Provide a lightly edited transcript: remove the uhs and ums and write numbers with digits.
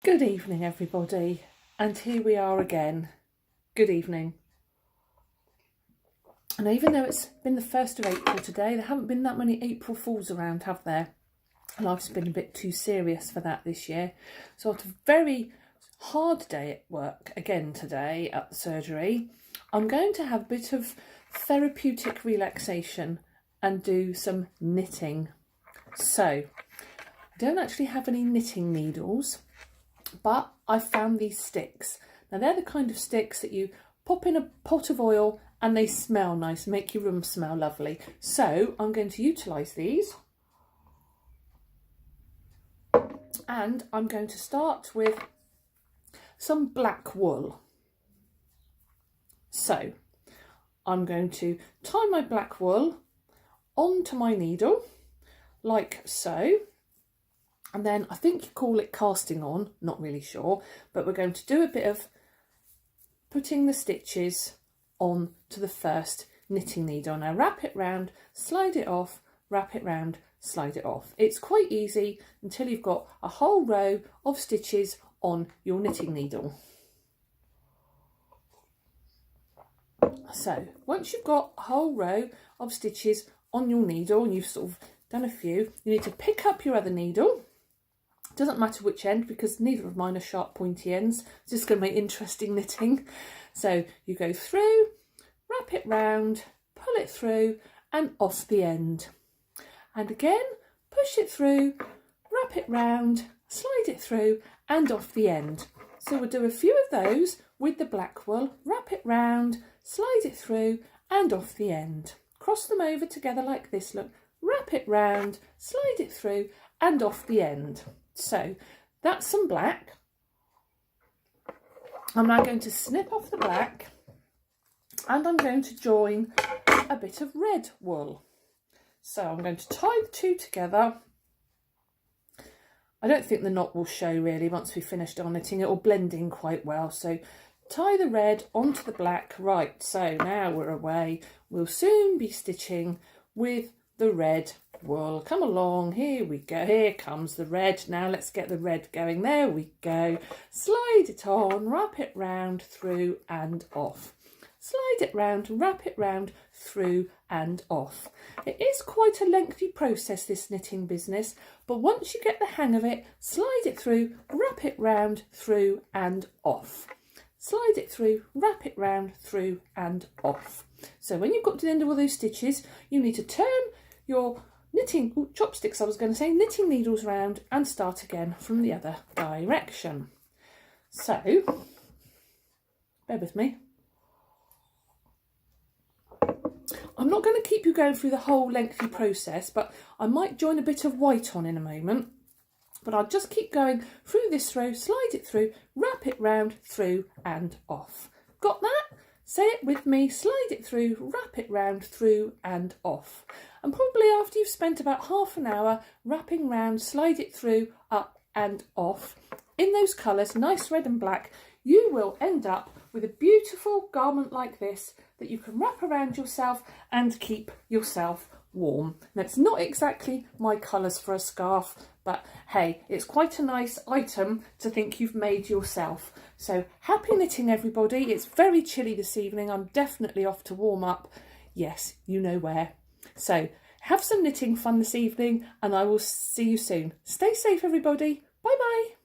Good evening, everybody, and here we are again. Good evening. And even though it's been the 1st of April today, there haven't been that many April Fools around, have there? Life's been a bit too serious for that this year. So it's a very hard day at work again today at the surgery. I'm going to have a bit of therapeutic relaxation and do some knitting. So I don't actually have any knitting needles, but I found these sticks. Now they're the kind of sticks that you pop in a pot of oil and they smell nice, make your room smell lovely. So I'm going to utilise these. And I'm going to start with some black wool. So I'm going to tie my black wool onto my needle like so. And then I think you call it casting on, not really sure, but we're going to do a bit of putting the stitches on to the first knitting needle. Now wrap it round, slide it off, wrap it round, slide it off. It's quite easy until you've got a whole row of stitches on your knitting needle. So once you've got a whole row of stitches on your needle and you've sort of done a few, you need to pick up your other needle. Doesn't matter which end because neither of mine are sharp pointy ends. It's just going to make interesting knitting. So you go through, wrap it round, pull it through and off the end. And again, push it through, wrap it round, slide it through and off the end. So we'll do a few of those with the black wool, wrap it round, slide it through and off the end. Cross them over together like this, look, wrap it round, slide it through and off the end. So that's some black. I'm now going to snip off the black and I'm going to join a bit of red wool. So I'm going to tie the two together. I don't think the knot will show really once we've finished our knitting. It will blend in quite well. So tie the red onto the black. Right, so now we're away. We'll soon be stitching with the red wool. Come along, here we go, here comes the red. Now let's get the red going. There we go. Slide it on, wrap it round, through and off. Slide it round, wrap it round, through and off. It is quite a lengthy process, this knitting business, but once you get the hang of it, slide it through, wrap it round, through and off. Slide it through, wrap it round, through and off. So when you've got to the end of all those stitches, you need to turn your knitting chopsticks, I was going to say, knitting needles round and start again from the other direction. So, bear with me. I'm not going to keep you going through the whole lengthy process, but I might join a bit of white on in a moment. But I'll just keep going through this row, slide it through, wrap it round, through and off. Got that? Say it with me, slide it through, wrap it round, through and off. And probably after you've spent about half an hour wrapping round, slide it through, up and off, in those colours, nice red and black, you will end up with a beautiful garment like this that you can wrap around yourself and keep yourself warm. Now it's not exactly my colours for a scarf, but hey, it's quite a nice item to think you've made yourself. So happy knitting everybody. It's very chilly this evening. I'm definitely off to warm up. Yes, you know where. So have some knitting fun this evening and I will see you soon. Stay safe everybody. Bye bye.